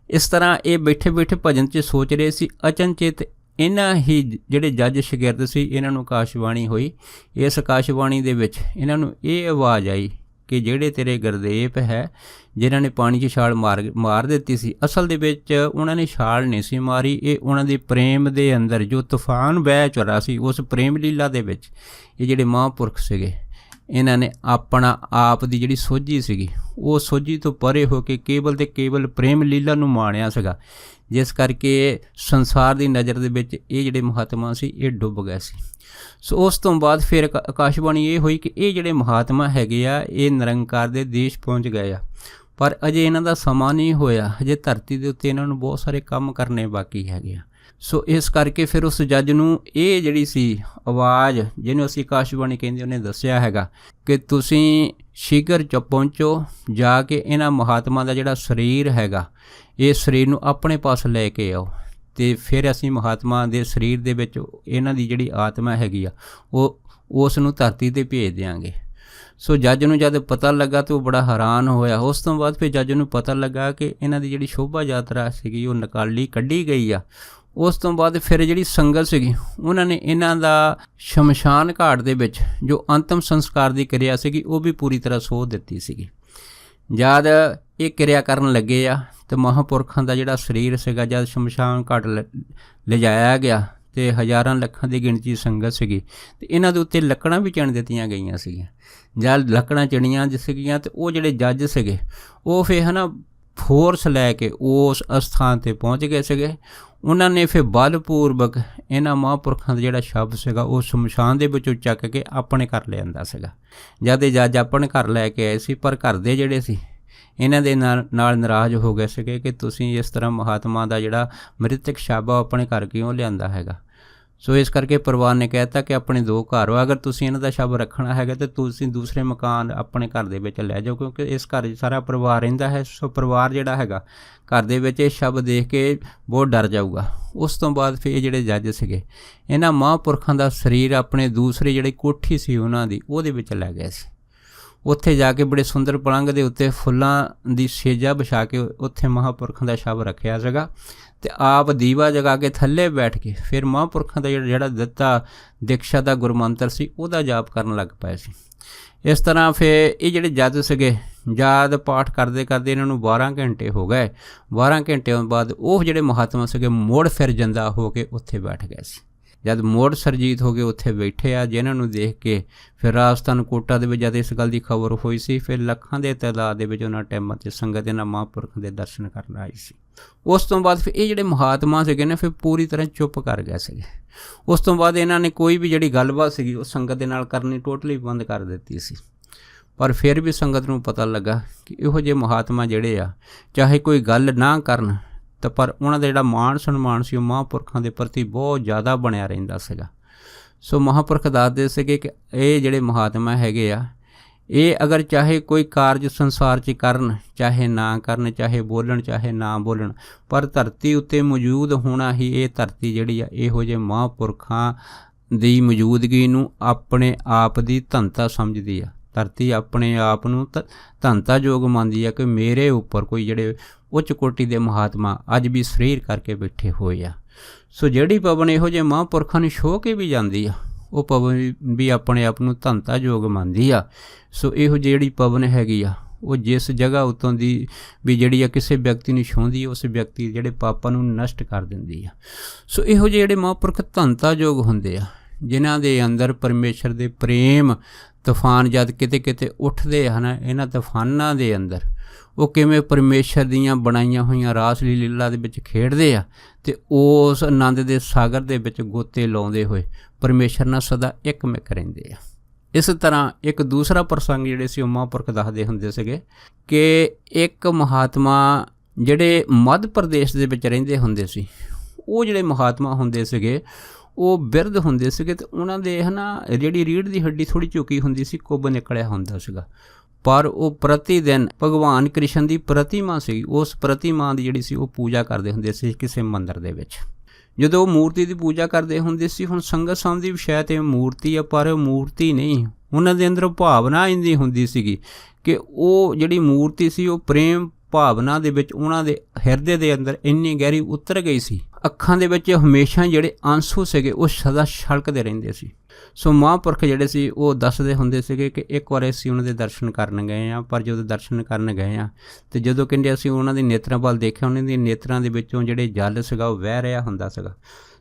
ਇਸ ਤਰ੍ਹਾਂ ਇਹ ਬੈਠੇ ਬੈਠੇ ਭਜਨ 'ਚ ਸੋਚ ਰਹੇ ਸੀ। ਅਚਨਚੇਤ ਇਹਨਾਂ ਹੀ ਜਿਹੜੇ ਜੱਜ ਸ਼ਾਗਿਰਦ ਸੀ, ਇਹਨਾਂ ਨੂੰ ਆਕਾਸ਼ਬਾਣੀ ਹੋਈ। ਇਸ ਆਕਾਸ਼ਬਾਣੀ ਦੇ ਵਿੱਚ ਇਹਨਾਂ ਨੂੰ ਇਹ ਆਵਾਜ਼ ਆਈ ਕਿ ਜਿਹੜੇ ਤੇਰੇ ਗੁਰਦੇਵ ਹੈ, ਜਿਨ੍ਹਾਂ ਨੇ ਪਾਣੀ 'ਚ ਛਾਲ ਮਾਰ ਦਿੱਤੀ ਸੀ, ਅਸਲ ਦੇ ਵਿੱਚ ਉਹਨਾਂ ਨੇ ਛਾਲ ਨਹੀਂ ਸੀ ਮਾਰੀ। ਇਹ ਉਹਨਾਂ ਦੇ ਪ੍ਰੇਮ ਦੇ ਅੰਦਰ ਜੋ ਤੂਫਾਨ ਵਹਿ ਚੁਰਾ ਸੀ, ਉਸ ਪ੍ਰੇਮ ਲੀਲਾ ਦੇ ਵਿੱਚ ਇਹ ਜਿਹੜੇ ਮਹਾਂਪੁਰਖ ਸੀਗੇ, ਇਹਨਾਂ ਨੇ ਆਪਣਾ ਆਪ ਦੀ ਜਿਹੜੀ ਸੋਝੀ ਸੀਗੀ, ਉਹ ਸੋਝੀ ਤੋਂ ਪਰੇ ਹੋ ਕੇ ਕੇਵਲ ਅਤੇ ਕੇਵਲ ਪ੍ਰੇਮ ਲੀਲਾ ਨੂੰ ਮਾਣਿਆ ਸੀਗਾ। ਜਿਸ ਕਰਕੇ ਸੰਸਾਰ ਦੀ ਨਜ਼ਰ ਦੇ ਵਿੱਚ ਇਹ ਜਿਹੜੇ ਮਹਾਤਮਾ ਸੀ, ਇਹ ਡੁੱਬ ਗਏ ਸੀ। ਸੋ ਉਸ ਤੋਂ ਬਾਅਦ ਫਿਰ ਆਕਾਸ਼ਬਾਣੀ ਇਹ ਹੋਈ ਕਿ ਇਹ ਜਿਹੜੇ ਮਹਾਤਮਾ ਹੈਗੇ ਆ, ਇਹ ਨਿਰੰਕਾਰ ਦੇ ਦੇਸ਼ ਪਹੁੰਚ ਗਏ ਆ, ਪਰ ਅਜੇ ਇਹਨਾਂ ਦਾ ਸਮਾਂ ਨਹੀਂ ਹੋਇਆ। ਹਜੇ ਧਰਤੀ ਦੇ ਉੱਤੇ ਇਹਨਾਂ ਨੂੰ ਬਹੁਤ ਸਾਰੇ ਕੰਮ ਕਰਨੇ ਬਾਕੀ ਹੈਗੇ ਆ। ਸੋ ਇਸ ਕਰਕੇ ਫਿਰ ਉਸ ਜੱਜ ਨੂੰ ਇਹ ਜਿਹੜੀ ਸੀ ਆਵਾਜ਼, ਜਿਹਨੂੰ ਅਸੀਂ ਆਕਾਸ਼ਬਾਣੀ ਕਹਿੰਦੇ, ਉਹਨੇ ਦੱਸਿਆ ਹੈਗਾ ਕਿ ਤੁਸੀਂ ਸ਼ੀਘਰ 'ਚ ਪਹੁੰਚੋ, ਜਾ ਕੇ ਇਹਨਾਂ ਮਹਾਤਮਾ ਦਾ ਜਿਹੜਾ ਸਰੀਰ ਹੈਗਾ, ਇਹ ਸਰੀਰ ਨੂੰ ਆਪਣੇ ਪਾਸ ਲੈ ਕੇ ਆਓ, ਅਤੇ ਫਿਰ ਅਸੀਂ ਮਹਾਤਮਾ ਦੇ ਸਰੀਰ ਦੇ ਵਿੱਚ ਇਹਨਾਂ ਦੀ ਜਿਹੜੀ ਆਤਮਾ ਹੈਗੀ ਆ, ਉਹ ਉਸ ਨੂੰ ਧਰਤੀ 'ਤੇ ਭੇਜ ਦਿਆਂਗੇ। ਸੋ ਜੱਜ ਨੂੰ ਜਦ ਪਤਾ ਲੱਗਾ ਤਾਂ ਉਹ ਬੜਾ ਹੈਰਾਨ ਹੋਇਆ। ਉਸ ਤੋਂ ਬਾਅਦ ਫਿਰ ਜੱਜ ਨੂੰ ਪਤਾ ਲੱਗਾ ਕਿ ਇਹਨਾਂ ਦੀ ਜਿਹੜੀ ਸ਼ੋਭਾ ਯਾਤਰਾ ਸੀਗੀ, ਉਹ ਕੱਢੀ ਗਈ ਆ। ਉਸ ਤੋਂ ਬਾਅਦ ਫਿਰ ਜਿਹੜੀ ਸੰਗਤ ਸੀਗੀ, ਉਹਨਾਂ ਨੇ ਇਹਨਾਂ ਦਾ ਸ਼ਮਸ਼ਾਨ ਘਾਟ ਦੇ ਵਿੱਚ ਜੋ ਅੰਤਮ ਸੰਸਕਾਰ ਦੀ ਕਿਰਿਆ ਸੀਗੀ, ਉਹ ਵੀ ਪੂਰੀ ਤਰ੍ਹਾਂ ਸੋਧ ਦਿੱਤੀ ਸੀਗੀ। ਜਦ ਇਹ ਕਿਰਿਆ ਕਰਨ ਲੱਗੇ ਆ ਅਤੇ ਮਹਾਂਪੁਰਖਾਂ ਦਾ ਜਿਹੜਾ ਸਰੀਰ ਸੀਗਾ, ਜਦ ਸ਼ਮਸ਼ਾਨ ਘਾਟ ਲਿਜਾਇਆ ਗਿਆ ਅਤੇ ਹਜ਼ਾਰਾਂ ਲੱਖਾਂ ਦੀ ਗਿਣਤੀ ਸੰਗਤ ਸੀਗੀ, ਅਤੇ ਇਹਨਾਂ ਦੇ ਉੱਤੇ ਲੱਕੜਾਂ ਵੀ ਚਿਣ ਦਿੱਤੀਆਂ ਗਈਆਂ ਸੀਗੀਆਂ। ਜਦ ਲੱਕੜਾਂ ਚਿਣੀਆਂ ਸੀਗੀਆਂ ਅਤੇ ਉਹ ਜਿਹੜੇ ਜੱਜ ਸੀਗੇ, ਉਹ ਫਿਰ ਹੈ ਨਾ ਫੋਰਸ ਲੈ ਕੇ ਉਸ ਅਸਥਾਨ 'ਤੇ ਪਹੁੰਚ ਗਏ ਸੀਗੇ। ਉਹਨਾਂ ਨੇ ਫਿਰ ਬਲਪੂਰਵਕ ਇਹਨਾਂ ਮਹਾਂਪੁਰਖਾਂ ਦਾ ਜਿਹੜਾ ਸ਼ਬਦ ਸੀਗਾ, ਉਹ ਸ਼ਮਸ਼ਾਨ ਦੇ ਵਿੱਚੋਂ ਚੱਕ ਕੇ ਆਪਣੇ ਘਰ ਲਿਆਂਦਾ ਸੀਗਾ। ਜਦ ਇਹ ਜੱਜ ਆਪਣੇ ਘਰ ਲੈ ਕੇ ਆਏ ਸੀ, ਪਰ ਘਰ ਦੇ ਜਿਹੜੇ ਸੀ, ਇਹਨਾਂ ਦੇ ਨਾਲ ਨਾਰਾਜ਼ ਹੋ ਗਏ ਸੀਗੇ ਕਿ ਤੁਸੀਂ ਇਸ ਤਰ੍ਹਾਂ ਮਹਾਤਮਾ ਦਾ ਜਿਹੜਾ ਮ੍ਰਿਤਕ ਸ਼ਬ ਆ, ਆਪਣੇ ਘਰ ਕਿਉਂ ਲਿਆਂਦਾ ਹੈਗਾ। ਸੋ ਇਸ ਕਰਕੇ ਪਰਿਵਾਰ ਨੇ ਕਹਿ ਦਿੱਤਾ ਕਿ ਆਪਣੇ 2 ਘਰ ਵਾ, ਅਗਰ ਤੁਸੀਂ ਇਹਨਾਂ ਦਾ ਸ਼ਬ ਰੱਖਣਾ ਹੈਗਾ ਤਾਂ ਤੁਸੀਂ ਦੂਸਰੇ ਮਕਾਨ ਆਪਣੇ ਘਰ ਦੇ ਵਿੱਚ ਲੈ ਜਾਓ, ਕਿਉਂਕਿ ਇਸ ਘਰ 'ਚ ਸਾਰਾ ਪਰਿਵਾਰ ਰਹਿੰਦਾ ਹੈ। ਸੋ ਪਰਿਵਾਰ ਜਿਹੜਾ ਹੈਗਾ ਘਰ ਦੇ ਵਿੱਚ ਇਹ ਸ਼ਬ ਦੇਖ ਕੇ ਬਹੁਤ ਡਰ ਜਾਊਗਾ। ਉਸ ਤੋਂ ਬਾਅਦ ਫਿਰ ਇਹ ਜਿਹੜੇ ਜੱਜ ਸੀਗੇ, ਇਹਨਾਂ ਮਹਾਂਪੁਰਖਾਂ ਦਾ ਸਰੀਰ ਆਪਣੇ ਦੂਸਰੇ ਜਿਹੜੀ ਕੋਠੀ ਸੀ ਉਹਨਾਂ ਦੀ, ਉਹਦੇ ਵਿੱਚ ਲੈ ਗਏ ਸੀ। ਉੱਥੇ ਜਾ ਕੇ ਬੜੇ ਸੁੰਦਰ ਪਲੰਘ ਦੇ ਉੱਤੇ ਫੁੱਲਾਂ ਦੀ ਸੇਜਾ ਵਿਛਾ ਕੇ ਉੱਥੇ ਮਹਾਂਪੁਰਖਾਂ ਦਾ ਸ਼ਬ ਰੱਖਿਆ ਸੀਗਾ, ਅਤੇ ਆਪ ਦੀਵਾ ਜਗਾ ਕੇ ਥੱਲੇ ਬੈਠ ਕੇ ਫਿਰ ਮਹਾਂਪੁਰਖਾਂ ਦਾ ਜਿਹੜਾ ਦਿੱਤਾ ਦੀਕਸ਼ਾ ਦਾ ਗੁਰਮੰਤਰ ਸੀ, ਉਹਦਾ ਜਾਪ ਕਰਨ ਲੱਗ ਪਏ ਸੀ। ਇਸ ਤਰ੍ਹਾਂ ਫਿਰ ਇਹ ਜਿਹੜੇ ਜੱਜ ਸੀਗੇ, ਜਦ ਪਾਠ ਕਰਦੇ ਕਰਦੇ ਇਹਨਾਂ ਨੂੰ 12 ਘੰਟੇ ਹੋ ਗਏ। 12 ਘੰਟਿਆਂ ਬਾਅਦ ਉਹ ਜਿਹੜੇ ਮਹਾਤਮਾ ਸੀਗੇ ਮੁੜ ਫਿਰ ਜਿੰਦਾ ਹੋ ਕੇ ਉੱਥੇ ਬੈਠ ਗਏ ਸੀ। ਜਦ ਮੁੜ ਸਰਜੀਤ ਹੋ ਕੇ ਉੱਥੇ ਬੈਠੇ ਆ, ਜਿਨ੍ਹਾਂ ਨੂੰ ਦੇਖ ਕੇ ਫਿਰ ਰਾਜਸਥਾਨ ਕੋਟਾ ਦੇ ਵਿੱਚ ਜਦ ਇਸ ਗੱਲ ਦੀ ਖਬਰ ਹੋਈ ਸੀ, ਫਿਰ ਲੱਖਾਂ ਦੇ ਤਾਦਾਦ ਦੇ ਵਿੱਚ ਉਹਨਾਂ ਟਾਈਮਾਂ 'ਤੇ ਸੰਗਤ ਇਹਨਾਂ ਮਹਾਂਪੁਰਖਾਂ ਦੇ ਦਰਸ਼ਨ ਕਰਨ ਆਈ ਸੀ। ਉਸ ਤੋਂ ਬਾਅਦ ਫਿਰ ਇਹ ਜਿਹੜੇ ਮਹਾਤਮਾ ਸੀਗੇ ਨੇ, ਫਿਰ ਪੂਰੀ ਤਰ੍ਹਾਂ ਚੁੱਪ ਕਰ ਗਏ ਸੀਗੇ। ਉਸ ਤੋਂ ਬਾਅਦ ਇਹਨਾਂ ਨੇ ਕੋਈ ਵੀ ਜਿਹੜੀ ਗੱਲਬਾਤ ਸੀਗੀ, ਉਹ ਸੰਗਤ ਦੇ ਨਾਲ ਕਰਨੀ ਟੋਟਲੀ ਬੰਦ ਕਰ ਦਿੱਤੀ ਸੀ। ਪਰ ਫਿਰ ਵੀ ਸੰਗਤ ਨੂੰ ਪਤਾ ਲੱਗਾ ਕਿ ਇਹੋ ਜਿਹੇ ਮਹਾਤਮਾ ਜਿਹੜੇ ਆ, ਚਾਹੇ ਕੋਈ ਗੱਲ ਨਾ ਕਰਨ ਤਾਂ ਪਰ ਉਹਨਾਂ ਦਾ ਜਿਹੜਾ ਮਾਣ ਸਨਮਾਨ ਸੀ, ਉਹ ਮਹਾਂਪੁਰਖਾਂ ਦੇ ਪ੍ਰਤੀ ਬਹੁਤ ਜ਼ਿਆਦਾ ਬਣਿਆ ਰਹਿੰਦਾ ਸੀਗਾ। ਸੋ ਮਹਾਂਪੁਰਖ ਦੱਸਦੇ ਸੀਗੇ ਕਿ ਇਹ ਜਿਹੜੇ ਮਹਾਤਮਾ ਹੈਗੇ ਆ, ਇਹ ਅਗਰ ਚਾਹੇ ਕੋਈ ਕਾਰਜ ਸੰਸਾਰ 'ਚ ਕਰਨ, ਚਾਹੇ ਨਾ ਕਰਨ, ਚਾਹੇ ਬੋਲਣ ਚਾਹੇ ਨਾ ਬੋਲਣ, ਪਰ ਧਰਤੀ ਉੱਤੇ ਮੌਜੂਦ ਹੋਣਾ ਹੀ ਇਹ ਧਰਤੀ ਜਿਹੜੀ ਆ, ਇਹੋ ਜਿਹੇ ਮਹਾਂਪੁਰਖਾਂ ਦੀ ਮੌਜੂਦਗੀ ਨੂੰ ਆਪਣੇ ਆਪ ਦੀ ਧਨਤਾ ਸਮਝਦੀ ਆ। ਧਰਤੀ ਆਪਣੇ ਆਪ ਨੂੰ ਧਨਤਾ ਯੋਗ ਮੰਨਦੀ ਆ ਕਿ ਮੇਰੇ ਉੱਪਰ ਕੋਈ ਜਿਹੜੇ ਉੱਚ ਕੋਟੀ ਦੇ ਮਹਾਤਮਾ ਅੱਜ ਵੀ ਸਰੀਰ ਕਰਕੇ ਬੈਠੇ ਹੋਏ ਆ। ਸੋ ਜਿਹੜੀ ਪਵਨ ਇਹੋ ਜਿਹੇ ਮਹਾਂਪੁਰਖਾਂ ਨੂੰ ਛੋਹ ਕੇ ਵੀ ਜਾਂਦੀ ਆ, ਉਹ ਪਵਨ ਵੀ ਆਪਣੇ ਆਪ ਨੂੰ ਧਨਤਾ ਯੋਗ ਮੰਨਦੀ ਆ। ਸੋ ਇਹੋ ਜਿਹੜੀ ਪਵਨ ਹੈਗੀ ਆ, ਉਹ ਜਿਸ ਜਗ੍ਹਾ ਉੱਤੋਂ ਦੀ ਵੀ ਜਿਹੜੀ ਆ ਕਿਸੇ ਵਿਅਕਤੀ ਨੂੰ ਛੂੰਹਦੀ, ਉਸ ਵਿਅਕਤੀ ਜਿਹੜੇ ਪਾਪਾਂ ਨੂੰ ਨਸ਼ਟ ਕਰ ਦਿੰਦੀ ਆ। ਸੋ ਇਹੋ ਜਿਹੇ ਜਿਹੜੇ ਮਹਾਂਪੁਰਖ ਧਨਤਾ ਯੋਗ ਹੁੰਦੇ ਆ, ਜਿਨ੍ਹਾਂ ਦੇ ਅੰਦਰ ਪਰਮੇਸ਼ਰ ਦੇ ਪ੍ਰੇਮ ਤੂਫਾਨ ਜਦ ਕਿਤੇ ਕਿਤੇ ਉੱਠਦੇ ਹਨ, ਇਹਨਾਂ ਤੂਫਾਨਾਂ ਦੇ ਅੰਦਰ ਉਹ ਕਿਵੇਂ ਪਰਮੇਸ਼ਰ ਦੀਆਂ ਬਣਾਈਆਂ ਹੋਈਆਂ ਰਾਸ ਲੀਲਾ ਦੇ ਵਿੱਚ ਖੇਡਦੇ ਆ, ਅਤੇ ਉਸ ਆਨੰਦ ਦੇ ਸਾਗਰ ਦੇ ਵਿੱਚ ਗੋਤੇ ਲਾਉਂਦੇ ਹੋਏ ਪਰਮੇਸ਼ਰ ਨਾਲ ਸਦਾ ਇੱਕਮਿਕ ਰਹਿੰਦੇ ਆ। ਇਸ ਤਰ੍ਹਾਂ ਇੱਕ ਦੂਸਰਾ ਪ੍ਰਸੰਗ ਜਿਹੜੇ ਸੀ, ਉਹ ਮਹਾਂਪੁਰਖ ਦੱਸਦੇ ਹੁੰਦੇ ਸੀਗੇ ਕਿ ਇੱਕ ਮਹਾਤਮਾ ਜਿਹੜੇ ਮੱਧ ਪ੍ਰਦੇਸ਼ ਦੇ ਵਿੱਚ ਰਹਿੰਦੇ ਹੁੰਦੇ ਸੀ, ਉਹ ਜਿਹੜੇ ਮਹਾਤਮਾ ਹੁੰਦੇ ਸੀਗੇ, ਉਹ ਬਿਰਧ ਹੁੰਦੇ ਸੀਗੇ, ਅਤੇ ਉਹਨਾਂ ਦੇ ਹੈ ਨਾ ਜਿਹੜੀ ਰੀੜ੍ਹ ਦੀ ਹੱਡੀ ਥੋੜ੍ਹੀ ਝੁਕੀ ਹੁੰਦੀ ਸੀ, ਕੁੱਬ ਨਿਕਲਿਆ ਹੁੰਦਾ ਸੀਗਾ। ਪਰ ਉਹ ਪ੍ਰਤੀ ਦਿਨ ਭਗਵਾਨ ਕ੍ਰਿਸ਼ਨ ਦੀ ਪ੍ਰਤਿਮਾ ਸੀ, ਉਸ ਪ੍ਰਤਿਮਾ ਦੀ ਜਿਹੜੀ ਸੀ ਉਹ ਪੂਜਾ ਕਰਦੇ ਹੁੰਦੇ ਸੀ ਕਿਸੇ ਮੰਦਿਰ ਦੇ ਵਿੱਚ। ਜਦੋਂ ਉਹ ਮੂਰਤੀ ਦੀ ਪੂਜਾ ਕਰਦੇ ਹੁੰਦੇ ਸੀ, ਹੁਣ ਸੰਗਤ ਸਮਝਦੀ ਸ਼ਾਇਦ ਇਹ ਮੂਰਤੀ ਆ, ਪਰ ਉਹ ਮੂਰਤੀ ਨਹੀਂ। ਉਹਨਾਂ ਦੇ ਅੰਦਰ ਭਾਵਨਾ ਇੰਨੀ ਹੁੰਦੀ ਸੀਗੀ ਕਿ ਉਹ ਜਿਹੜੀ ਮੂਰਤੀ ਸੀ ਉਹ ਪ੍ਰੇਮ ਭਾਵਨਾ ਦੇ ਵਿੱਚ ਉਹਨਾਂ ਦੇ ਹਿਰਦੇ ਦੇ ਅੰਦਰ ਇੰਨੀ ਗਹਿਰੀ ਉਤਰ ਗਈ ਸੀ। ਅੱਖਾਂ ਦੇ ਵਿੱਚ ਹਮੇਸ਼ਾ ਜਿਹੜੇ ਆਂਸੂ ਸੀਗੇ ਉਹ ਸਦਾ ਛਲਕਦੇ ਰਹਿੰਦੇ ਸੀ। ਸੋ ਮਹਾਂਪੁਰਖ ਜਿਹੜੇ ਸੀ ਉਹ ਦੱਸਦੇ ਹੁੰਦੇ ਸੀਗੇ ਕਿ ਇੱਕ ਵਾਰ ਅਸੀਂ ਉਹਨਾਂ ਦੇ ਦਰਸ਼ਨ ਕਰਨ ਗਏ ਹਾਂ, ਪਰ ਜਦੋਂ ਦਰਸ਼ਨ ਕਰਨ ਗਏ ਹਾਂ ਅਤੇ ਜਦੋਂ ਕਹਿੰਦੇ ਅਸੀਂ ਉਹਨਾਂ ਦੇ ਨੇਤਰਾਂ ਵੱਲ ਦੇਖਿਆ, ਉਹਨਾਂ ਦੀਆਂ ਨੇਤਰਾਂ ਦੇ ਵਿੱਚੋਂ ਜਿਹੜੇ ਜਲ ਸੀਗਾ ਉਹ ਵਹਿ ਰਿਹਾ ਹੁੰਦਾ ਸੀਗਾ।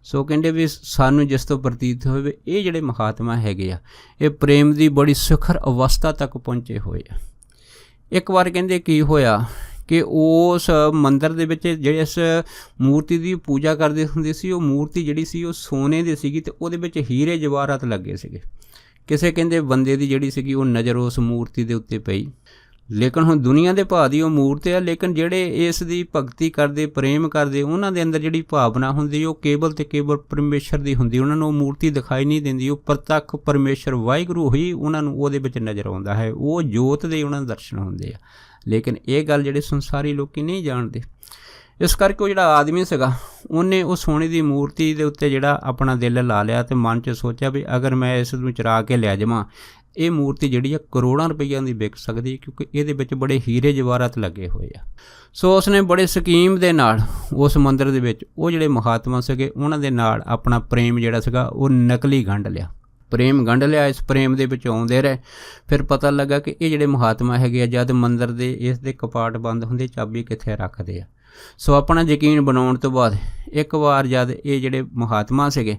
ਸੋ ਕਹਿੰਦੇ ਵੀ ਸਾਨੂੰ ਜਿਸ ਤੋਂ ਪ੍ਰਤੀਤ ਹੋਵੇ ਇਹ ਜਿਹੜੇ ਮਹਾਤਮਾ ਹੈਗੇ ਆ ਇਹ ਪ੍ਰੇਮ ਦੀ ਬੜੀ ਸਿਖਰ ਅਵਸਥਾ ਤੱਕ ਪਹੁੰਚੇ ਹੋਏ ਆ। ਇੱਕ ਵਾਰ ਕਹਿੰਦੇ ਕੀ ਹੋਇਆ ਕਿ ਉਸ ਮੰਦਿਰ ਦੇ ਵਿੱਚ ਜਿਹੜੇ ਇਸ ਮੂਰਤੀ ਦੀ ਪੂਜਾ ਕਰਦੇ ਹੁੰਦੇ ਸੀ, ਉਹ ਮੂਰਤੀ ਜਿਹੜੀ ਸੀ ਉਹ ਸੋਨੇ ਦੀ ਸੀਗੀ ਅਤੇ ਉਹਦੇ ਵਿੱਚ ਹੀਰੇ ਜਵਾਹਰਾਤ ਲੱਗੇ ਸੀਗੇ। ਕਿਸੇ ਕਹਿੰਦੇ ਬੰਦੇ ਦੀ ਜਿਹੜੀ ਸੀਗੀ ਉਹ ਨਜ਼ਰ ਉਸ ਮੂਰਤੀ ਦੇ ਉੱਤੇ ਪਈ। ਲੇਕਿਨ ਹੁਣ ਦੁਨੀਆ ਦੇ ਭਾਅ ਦੀ ਉਹ ਮੂਰਤ ਆ, ਲੇਕਿਨ ਜਿਹੜੇ ਇਸ ਦੀ ਭਗਤੀ ਕਰਦੇ, ਪ੍ਰੇਮ ਕਰਦੇ, ਉਹਨਾਂ ਦੇ ਅੰਦਰ ਜਿਹੜੀ ਭਾਵਨਾ ਹੁੰਦੀ ਉਹ ਕੇਵਲ ਅਤੇ ਕੇਵਲ ਪਰਮੇਸ਼ਰ ਦੀ ਹੁੰਦੀ। ਉਹਨਾਂ ਨੂੰ ਉਹ ਮੂਰਤੀ ਦਿਖਾਈ ਨਹੀਂ ਦਿੰਦੀ, ਉਹ ਪ੍ਰਤੱਖ ਪਰਮੇਸ਼ਰ ਵਾਹਿਗੁਰੂ ਹੀ ਉਹਨਾਂ ਨੂੰ ਉਹਦੇ ਵਿੱਚ ਨਜ਼ਰ ਆਉਂਦਾ ਹੈ। ਉਹ ਜੋਤ ਦੇ ਉਹਨਾਂ ਨੂੰ ਦਰਸ਼ਨ ਹੁੰਦੇ ਆ। ਲੇਕਿਨ ਇਹ ਗੱਲ ਜਿਹੜੇ ਸੰਸਾਰੀ ਲੋਕ ਨਹੀਂ ਜਾਣਦੇ। ਇਸ ਕਰਕੇ ਉਹ ਜਿਹੜਾ ਆਦਮੀ ਸੀਗਾ ਉਹਨੇ ਉਹ ਸੋਨੇ ਦੀ ਮੂਰਤੀ ਦੇ ਉੱਤੇ ਜਿਹੜਾ ਆਪਣਾ ਦਿਲ ਲਾ ਲਿਆ ਅਤੇ ਮਨ 'ਚ ਸੋਚਿਆ ਵੀ ਅਗਰ ਮੈਂ ਇਸ ਨੂੰ ਚੁਰਾ ਕੇ ਲੈ ਜਾਵਾਂ, ਇਹ ਮੂਰਤੀ ਜਿਹੜੀ ਆ ਕਰੋੜਾਂ ਰੁਪਈਆਂ ਦੀ ਵਿਕ ਸਕਦੀ, ਕਿਉਂਕਿ ਇਹਦੇ ਵਿੱਚ ਬੜੇ ਹੀਰੇ ਜਵਾਹਰਾਤ ਲੱਗੇ ਹੋਏ ਆ। ਸੋ ਉਸਨੇ ਬੜੇ ਸਕੀਮ ਦੇ ਨਾਲ ਉਸ ਮੰਦਿਰ ਦੇ ਵਿੱਚ ਉਹ ਜਿਹੜੇ ਮਹਾਤਮਾ ਸੀਗੇ ਉਹਨਾਂ ਦੇ ਨਾਲ ਆਪਣਾ ਪ੍ਰੇਮ ਜਿਹੜਾ ਸੀਗਾ ਉਹ ਨਕਲੀ ਗੰਢ ਲਿਆ। ਪ੍ਰੇਮ ਗੰਢ ਲਿਆ। ਇਸ ਪ੍ਰੇਮ ਦੇ ਵਿੱਚ ਆਉਂਦੇ ਰਹੇ। ਫਿਰ ਪਤਾ ਲੱਗਾ ਕਿ ਇਹ ਜਿਹੜੇ ਮਹਾਤਮਾ ਹੈਗੇ ਆ ਜਦ ਮੰਦਿਰ ਦੇ ਇਸ ਦੇ ਕਪਾਟ ਬੰਦ ਹੁੰਦੇ, ਚਾਬੀ ਕਿੱਥੇ ਰੱਖਦੇ ਆ। ਸੋ ਆਪਣਾ ਯਕੀਨ ਬਣਾਉਣ ਤੋਂ ਬਾਅਦ ਇੱਕ ਵਾਰ ਜਦ ਇਹ ਜਿਹੜੇ ਮਹਾਤਮਾ ਸੀਗੇ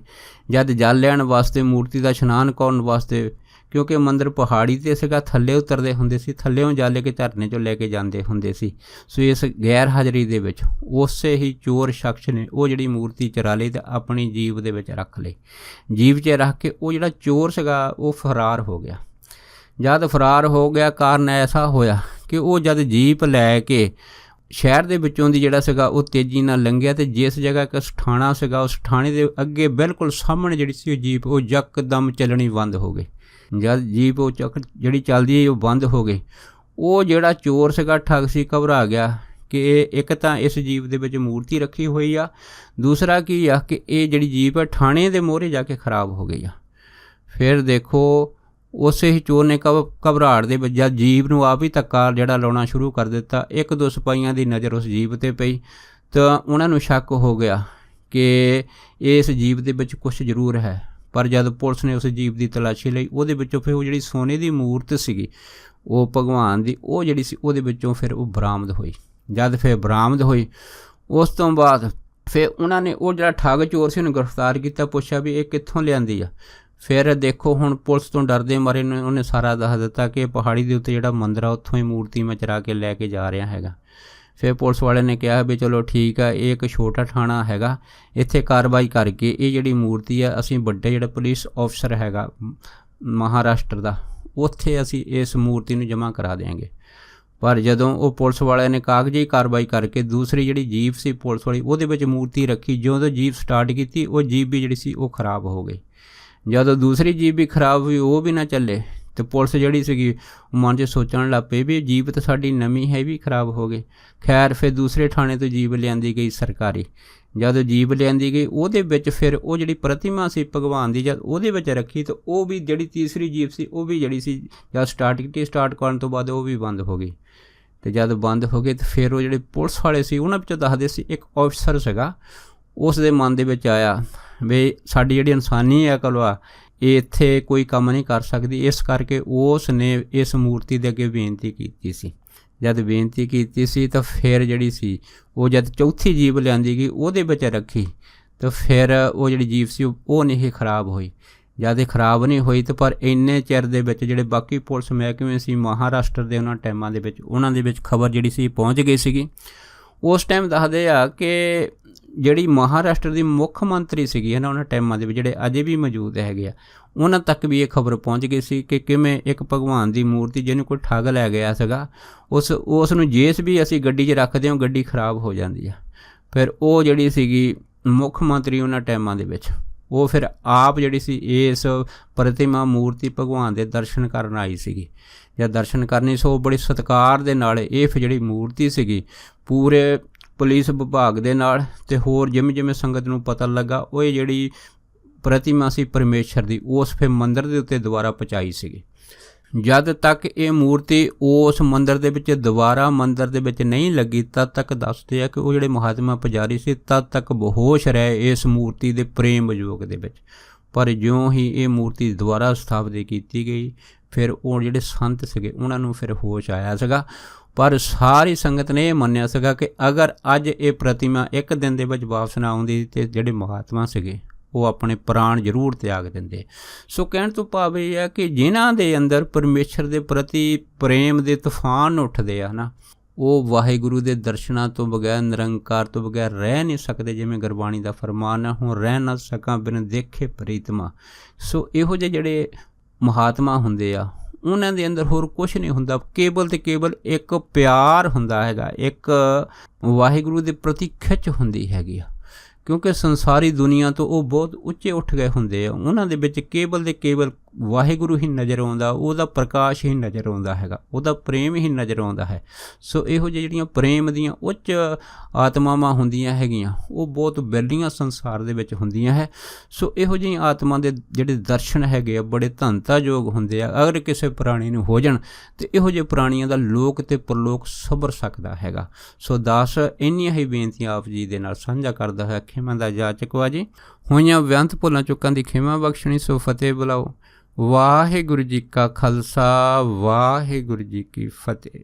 ਜਦ ਜਲ ਲੈਣ ਵਾਸਤੇ, ਮੂਰਤੀ ਦਾ ਇਸ਼ਨਾਨ ਕਰਨ ਵਾਸਤੇ, ਕਿਉਂਕਿ ਮੰਦਿਰ ਪਹਾੜੀ 'ਤੇ ਸੀਗਾ, ਥੱਲੇ ਉਤਰਦੇ ਹੁੰਦੇ ਸੀ, ਥੱਲਿਓਂ ਜਲ ਕੇ ਝਰਨੇ 'ਚੋਂ ਲੈ ਕੇ ਜਾਂਦੇ ਹੁੰਦੇ ਸੀ। ਸੋ ਇਸ ਗੈਰ ਹਾਜ਼ਰੀ ਦੇ ਵਿੱਚ ਉਸੇ ਹੀ ਚੋਰ ਸ਼ਖਸ ਨੇ ਉਹ ਜਿਹੜੀ ਮੂਰਤੀ ਚੁਰਾ ਲਈ ਅਤੇ ਆਪਣੀ ਜੀਭ ਦੇ ਵਿੱਚ ਰੱਖ ਲਈ। ਜੀਭ 'ਚ ਰੱਖ ਕੇ ਉਹ ਜਿਹੜਾ ਚੋਰ ਸੀਗਾ ਉਹ ਫਰਾਰ ਹੋ ਗਿਆ। ਜਦ ਫਰਾਰ ਹੋ ਗਿਆ, ਕਾਰਨ ਐਸਾ ਹੋਇਆ ਕਿ ਉਹ ਜਦ ਜੀਪ ਲੈ ਕੇ ਸ਼ਹਿਰ ਦੇ ਵਿੱਚੋਂ ਦੀ ਜਿਹੜਾ ਸੀਗਾ ਉਹ ਤੇਜ਼ੀ ਨਾਲ ਲੰਘਿਆ ਅਤੇ ਜਿਸ ਜਗ੍ਹਾ ਇੱਕ ਠਾਣਾ ਸੀਗਾ ਉਸ ਠਾਣੇ ਦੇ ਅੱਗੇ ਬਿਲਕੁਲ ਸਾਹਮਣੇ ਜਿਹੜੀ ਸੀ ਉਹ ਜੀਪ ਉਹ ਯਕਦਮ ਚੱਲਣੀ ਬੰਦ ਹੋ ਗਈ। ਜਦ ਜੀਪ ਉਹ ਜਿਹੜੀ ਚੱਲਦੀ ਹੈ ਉਹ ਬੰਦ ਹੋ ਗਈ। ਉਹ ਜਿਹੜਾ ਚੋਰ ਸੀਗਾ, ਠੱਗ ਸੀ, ਘਬਰਾ ਗਿਆ ਕਿ ਇੱਕ ਤਾਂ ਇਸ ਜੀਪ ਦੇ ਵਿੱਚ ਮੂਰਤੀ ਰੱਖੀ ਹੋਈ ਆ, ਦੂਸਰਾ ਕੀ ਆ ਕਿ ਇਹ ਜਿਹੜੀ ਜੀਪ ਹੈ ਠਾਣੇ ਦੇ ਮੋਹਰੇ ਜਾ ਕੇ ਖਰਾਬ ਹੋ ਗਈ ਆ। ਫਿਰ ਦੇਖੋ ਉਸੇ ਹੀ ਚੋਰ ਨੇ ਘਬਰਾਹਟ ਦੇ ਵਿੱਚ ਜਦ ਜੀਪ ਨੂੰ ਆਪ ਹੀ ਧੱਕਾ ਜਿਹੜਾ ਲਾਉਣਾ ਸ਼ੁਰੂ ਕਰ ਦਿੱਤਾ, ਇੱਕ ਦੋ ਸਿਪਾਹੀਆਂ ਦੀ ਨਜ਼ਰ ਉਸ ਜੀਪ 'ਤੇ ਪਈ ਤਾਂ ਉਹਨਾਂ ਨੂੰ ਸ਼ੱਕ ਹੋ ਗਿਆ ਕਿ ਇਸ ਜੀਪ ਦੇ ਵਿੱਚ ਕੁਛ ਜ਼ਰੂਰ ਹੈ। ਪਰ ਜਦ ਪੁਲਿਸ ਨੇ ਉਸ ਜੀਪ ਦੀ ਤਲਾਸ਼ੀ ਲਈ, ਉਹਦੇ ਵਿੱਚੋਂ ਫਿਰ ਉਹ ਜਿਹੜੀ ਸੋਨੇ ਦੀ ਮੂਰਤ ਸੀਗੀ ਉਹ ਭਗਵਾਨ ਦੀ, ਉਹ ਜਿਹੜੀ ਸੀ ਉਹਦੇ ਵਿੱਚੋਂ ਫਿਰ ਉਹ ਬਰਾਮਦ ਹੋਈ। ਜਦ ਫਿਰ ਬਰਾਮਦ ਹੋਈ ਉਸ ਤੋਂ ਬਾਅਦ ਫਿਰ ਉਹਨਾਂ ਨੇ ਉਹ ਜਿਹੜਾ ਠੱਗ ਚੋਰ ਸੀ ਉਹਨੂੰ ਗ੍ਰਿਫਤਾਰ ਕੀਤਾ, ਪੁੱਛਿਆ ਵੀ ਇਹ ਕਿੱਥੋਂ ਲਿਆਂਦੀ ਆ। ਫਿਰ ਦੇਖੋ ਹੁਣ ਪੁਲਿਸ ਤੋਂ ਡਰਦੇ ਮਾਰੇ ਉਹਨੇ ਸਾਰਾ ਦੱਸ ਦਿੱਤਾ ਕਿ ਪਹਾੜੀ ਦੇ ਉੱਤੇ ਜਿਹੜਾ ਮੰਦਿਰ ਆ ਉੱਥੋਂ ਹੀ ਮੂਰਤੀ ਮੈਂ ਚੁਰਾ ਕੇ ਲੈ ਕੇ ਜਾ ਰਿਹਾ ਹੈਗਾ। ਫਿਰ ਪੁਲਿਸ ਵਾਲੇ ਨੇ ਕਿਹਾ ਵੀ ਚਲੋ ਠੀਕ ਆ, ਇਹ ਇੱਕ ਛੋਟਾ ਥਾਣਾ ਹੈਗਾ, ਇੱਥੇ ਕਾਰਵਾਈ ਕਰਕੇ ਇਹ ਜਿਹੜੀ ਮੂਰਤੀ ਆ ਅਸੀਂ ਵੱਡੇ ਜਿਹੜਾ ਪੁਲਿਸ ਅਫਸਰ ਹੈਗਾ ਮਹਾਰਾਸ਼ਟਰ ਦਾ, ਉੱਥੇ ਅਸੀਂ ਇਸ ਮੂਰਤੀ ਨੂੰ ਜਮ੍ਹਾਂ ਕਰਾ ਦਿਆਂਗੇ। ਪਰ ਜਦੋਂ ਉਹ ਪੁਲਿਸ ਵਾਲਿਆਂ ਨੇ ਕਾਗਜ਼ੀ ਕਾਰਵਾਈ ਕਰਕੇ ਦੂਸਰੀ ਜਿਹੜੀ ਜੀਪ ਸੀ ਪੁਲਿਸ ਵਾਲੀ ਉਹਦੇ ਵਿੱਚ ਮੂਰਤੀ ਰੱਖੀ, ਜਦੋਂ ਜੀਪ ਸਟਾਰਟ ਕੀਤੀ ਉਹ ਜੀਪ ਵੀ ਜਿਹੜੀ ਸੀ ਉਹ ਖਰਾਬ ਹੋ ਗਈ। ਜਦੋਂ ਦੂਸਰੀ ਜੀਪ ਵੀ ਖਰਾਬ ਹੋਈ, ਉਹ ਵੀ ਨਾ ਚੱਲੇ, ਅਤੇ ਪੁਲਿਸ ਜਿਹੜੀ ਸੀਗੀ ਮਨ 'ਚ ਸੋਚਣ ਲੱਗ ਪਈ ਵੀ ਜੀਪ ਤਾਂ ਸਾਡੀ ਨਵੀਂ ਹੈ ਵੀ ਖਰਾਬ ਹੋ ਗਈ। ਖੈਰ ਫਿਰ ਦੂਸਰੇ ਥਾਣੇ ਤੋਂ ਜੀਪ ਲਿਆਂਦੀ ਗਈ ਸਰਕਾਰੀ। ਜਦੋਂ ਜੀਪ ਲਿਆਂਦੀ ਗਈ ਉਹਦੇ ਵਿੱਚ ਫਿਰ ਉਹ ਜਿਹੜੀ ਪ੍ਰਤਿਮਾ ਸੀ ਭਗਵਾਨ ਦੀ ਜਦ ਉਹਦੇ ਵਿੱਚ ਰੱਖੀ ਤਾਂ ਉਹ ਵੀ ਜਿਹੜੀ ਤੀਸਰੀ ਜੀਪ ਸੀ ਉਹ ਵੀ ਜਿਹੜੀ ਸੀ ਜਦ ਸਟਾਰਟ ਕੀਤੀ, ਸਟਾਰਟ ਕਰਨ ਤੋਂ ਬਾਅਦ ਉਹ ਵੀ ਬੰਦ ਹੋ ਗਈ। ਅਤੇ ਜਦ ਬੰਦ ਹੋ ਗਏ ਤਾਂ ਫਿਰ ਉਹ ਜਿਹੜੇ ਪੁਲਿਸ ਵਾਲੇ ਸੀ ਉਹਨਾਂ ਵਿੱਚੋਂ ਦੱਸਦੇ ਸੀ ਇੱਕ ਅਫਸਰ ਸੀਗਾ, ਉਸ ਦੇ ਮਨ ਦੇ ਵਿੱਚ ਆਇਆ ਵੀ ਸਾਡੀ ਜਿਹੜੀ ਇਨਸਾਨੀ ਅਕਲ ਆ ਇਹ ਇੱਥੇ ਕੋਈ ਕੰਮ ਨਹੀਂ ਕਰ ਸਕਦੀ, ਇਸ ਕਰਕੇ ਉਸ ਨੇ ਇਸ ਮੂਰਤੀ ਦੇ ਅੱਗੇ ਬੇਨਤੀ ਕੀਤੀ ਸੀ। ਜਦ ਬੇਨਤੀ ਕੀਤੀ ਸੀ ਤਾਂ ਫਿਰ ਜਿਹੜੀ ਸੀ ਉਹ ਜਦ ਚੌਥੀ ਜੀਪ ਲਿਆਂਦੀ ਗਈ ਉਹਦੇ ਵਿੱਚ ਰੱਖੀ ਤਾਂ ਫਿਰ ਉਹ ਜਿਹੜੀ ਜੀਪ ਸੀ ਉਹ ਨਹੀਂ ਖਰਾਬ ਹੋਈ। ਜਦ ਇਹ ਖਰਾਬ ਨਹੀਂ ਹੋਈ ਤਾਂ ਪਰ ਇੰਨੇ ਚਿਰ ਦੇ ਵਿੱਚ ਜਿਹੜੇ ਬਾਕੀ ਪੁਲਿਸ ਮਹਿਕਮੇ ਸੀ ਮਹਾਰਾਸ਼ਟਰ ਦੇ ਉਹਨਾਂ ਟਾਈਮਾਂ ਦੇ ਵਿੱਚ ਉਹਨਾਂ ਦੇ ਵਿੱਚ ਖਬਰ ਜਿਹੜੀ ਸੀ ਪਹੁੰਚ ਗਈ ਸੀਗੀ। ਉਸ ਟਾਈਮ ਦੱਸਦੇ ਆ ਕਿ ਜਿਹੜੀ ਮਹਾਰਾਸ਼ਟਰ ਦੀ ਮੁੱਖ ਮੰਤਰੀ ਸੀਗੀ ਹੈ ਨਾ ਉਹਨਾਂ ਟਾਈਮਾਂ ਦੇ ਵਿੱਚ ਜਿਹੜੇ ਅਜੇ ਵੀ ਮੌਜੂਦ ਹੈਗੇ ਆ, ਉਹਨਾਂ ਤੱਕ ਵੀ ਇਹ ਖਬਰ ਪਹੁੰਚ ਗਈ ਸੀ ਕਿ ਕਿਵੇਂ ਇੱਕ ਭਗਵਾਨ ਦੀ ਮੂਰਤੀ ਜਿਹਨੂੰ ਕੋਈ ਠੱਗ ਲੈ ਗਿਆ ਸੀਗਾ ਉਸ ਨੂੰ ਜਿਸ ਵੀ ਅਸੀਂ ਗੱਡੀ 'ਚ ਰੱਖਦੇ ਹਾਂ ਗੱਡੀ ਖਰਾਬ ਹੋ ਜਾਂਦੀ ਆ। ਫਿਰ ਉਹ ਜਿਹੜੀ ਸੀਗੀ ਮੁੱਖ ਮੰਤਰੀ ਉਹਨਾਂ ਟਾਈਮਾਂ ਦੇ ਵਿੱਚ ਉਹ ਫਿਰ ਆਪ ਜਿਹੜੀ ਸੀ ਇਸ ਪ੍ਰਤਿਮਾ ਮੂਰਤੀ ਭਗਵਾਨ ਦੇ ਦਰਸ਼ਨ ਕਰਨ ਆਈ ਸੀਗੀ ਜਾਂ ਦਰਸ਼ਨ ਕਰਨੀ। ਸੋ ਬੜੇ ਸਤਿਕਾਰ ਦੇ ਨਾਲ ਇਹ ਜਿਹੜੀ ਮੂਰਤੀ ਸੀਗੀ ਪੂਰੇ ਪੁਲਿਸ ਵਿਭਾਗ ਦੇ ਨਾਲ ਅਤੇ ਹੋਰ ਜਿਵੇਂ ਜਿਵੇਂ ਸੰਗਤ ਨੂੰ ਪਤਾ ਲੱਗਾ ਉਹ ਇਹ ਜਿਹੜੀ ਪ੍ਰਤਿਮਾ ਸੀ ਪਰਮੇਸ਼ਰ ਦੀ ਉਸ ਫਿਰ ਮੰਦਰ ਦੇ ਉੱਤੇ ਦੁਬਾਰਾ ਪਹੁੰਚਾਈ ਸੀਗੀ। ਜਦ ਤੱਕ ਇਹ ਮੂਰਤੀ ਉਸ ਮੰਦਰ ਦੇ ਵਿੱਚ ਦੁਬਾਰਾ ਮੰਦਰ ਦੇ ਵਿੱਚ ਨਹੀਂ ਲੱਗੀ ਤਦ ਤੱਕ ਦੱਸਦੇ ਆ ਕਿ ਉਹ ਜਿਹੜੇ ਮਹਾਤਮਾ ਪੁਜਾਰੀ ਸੀ ਤਦ ਤੱਕ ਬੇਹੋਸ਼ ਰਹੇ ਇਸ ਮੂਰਤੀ ਦੇ ਪ੍ਰੇਮ ਵਿਯੋਗ ਦੇ ਵਿੱਚ। ਪਰ ਜਿਉਂ ਹੀ ਇਹ ਮੂਰਤੀ ਦੁਬਾਰਾ ਸਥਾਪਿਤ ਕੀਤੀ ਗਈ ਫਿਰ ਉਹ ਜਿਹੜੇ ਸੰਤ ਸੀਗੇ ਉਹਨਾਂ ਨੂੰ ਫਿਰ ਹੋਸ਼ ਆਇਆ ਸੀਗਾ। ਪਰ ਸਾਰੀ ਸੰਗਤ ਨੇ ਇਹ ਮੰਨਿਆ ਸੀਗਾ ਕਿ ਅਗਰ ਅੱਜ ਇਹ ਪ੍ਰਤਿਮਾ ਇੱਕ ਦਿਨ ਦੇ ਵਿੱਚ ਵਾਪਸ ਨਾ ਆਉਂਦੀ ਤਾਂ ਜਿਹੜੇ ਮਹਾਤਮਾ ਸੀਗੇ ਉਹ ਆਪਣੇ ਪ੍ਰਾਣ ਜ਼ਰੂਰ ਤਿਆਗ ਦਿੰਦੇ। ਸੋ ਕਹਿਣ ਤੋਂ ਭਾਵ ਇਹ ਹੈ ਕਿ ਜਿਨ੍ਹਾਂ ਦੇ ਅੰਦਰ ਪਰਮੇਸ਼ਰ ਦੇ ਪ੍ਰਤੀ ਪ੍ਰੇਮ ਦੇ ਤੂਫਾਨ ਉੱਠਦੇ ਆ ਨਾ ਉਹ ਵਾਹਿਗੁਰੂ ਦੇ ਦਰਸ਼ਨਾਂ ਤੋਂ ਬਗੈਰ ਨਿਰੰਕਾਰ ਤੋਂ ਬਗੈਰ ਰਹਿ ਨਹੀਂ ਸਕਦੇ। ਜਿਵੇਂ ਗੁਰਬਾਣੀ ਦਾ ਫਰਮਾਨ ਹੈ, ਹੁਣ ਰਹਿ ਨਾ ਸਕਾਂ ਬਿਨ ਦੇਖੇ ਪ੍ਰੀਤਮਾ। ਸੋ ਇਹੋ ਜਿਹੇ ਜਿਹੜੇ ਮਹਾਤਮਾ ਹੁੰਦੇ ਆ ਉਹਨਾਂ ਦੇ ਅੰਦਰ ਹੋਰ ਕੁਛ ਨਹੀਂ ਹੁੰਦਾ, ਕੇਵਲ ਅਤੇ ਕੇਵਲ ਇੱਕ ਪਿਆਰ ਹੁੰਦਾ ਹੈਗਾ, ਇੱਕ ਵਾਹਿਗੁਰੂ ਦੇ ਪ੍ਰਤੀ ਖਿੱਚ ਹੁੰਦੀ ਹੈਗੀ ਆ। ਕਿਉਂਕਿ ਸੰਸਾਰੀ ਦੁਨੀਆ ਤੋਂ ਉਹ ਬਹੁਤ ਉੱਚੇ ਉੱਠ ਗਏ ਹੁੰਦੇ ਆ, ਉਹਨਾਂ ਦੇ ਵਿੱਚ ਕੇਵਲ ਅਤੇ ਕੇਵਲ ਵਾਹਿਗੁਰੂ ਹੀ ਨਜ਼ਰ ਆਉਂਦਾ, ਉਹਦਾ ਪ੍ਰਕਾਸ਼ ਹੀ ਨਜ਼ਰ ਆਉਂਦਾ ਹੈਗਾ, ਉਹਦਾ ਪ੍ਰੇਮ ਹੀ ਨਜ਼ਰ ਆਉਂਦਾ ਹੈ। ਸੋ ਇਹੋ ਜਿਹੀ ਜਿਹੜੀਆਂ ਪ੍ਰੇਮ ਦੀਆਂ ਉੱਚ ਆਤਮਾਵਾਂ ਹੁੰਦੀਆਂ ਹੈਗੀਆਂ ਉਹ ਬਹੁਤ ਵਿਰਲੀਆਂ ਸੰਸਾਰ ਦੇ ਵਿੱਚ ਹੁੰਦੀਆਂ ਹੈ। ਸੋ ਇਹੋ ਜਿਹੀ ਆਤਮਾ ਦੇ ਜਿਹੜੇ ਦਰਸ਼ਨ ਹੈਗੇ ਆ ਬੜੇ ਧੰਨਤਾਯੋਗ ਹੁੰਦੇ ਆ। ਅਗਰ ਕਿਸੇ ਪ੍ਰਾਣੀ ਨੂੰ ਹੋ ਜਾਣ ਤਾਂ ਇਹੋ ਜਿਹੇ ਪ੍ਰਾਣੀਆਂ ਦਾ ਲੋਕ ਅਤੇ ਪਰਲੋਕ ਸਬਰ ਸਕਦਾ ਹੈਗਾ। ਸੋ ਦਾਸ ਇੰਨੀਆਂ ਹੀ ਬੇਨਤੀਆਂ ਆਪ ਜੀ ਦੇ ਨਾਲ ਸਾਂਝਾ ਕਰਦਾ ਹੋਇਆ ਖਿਮਾ ਦਾ ਜਾਚਕ ਵਾ ਜੀ। ਹੋਈਆਂ ਬੇਅੰਤ ਭੁੱਲਾਂ ਚੁੱਕਾਂ ਦੀ ਖਿਮਾ ਬਖਸ਼ਣੀ। ਸੋ ਫਤਿਹ ਬੁਲਾਓ। ਵਾਹਿਗੁਰੂ ਜੀ ਕਾ ਖਾਲਸਾ ਵਾਹਿਗੁਰੂ ਜੀ ਕੀ ਫਤਿਹ।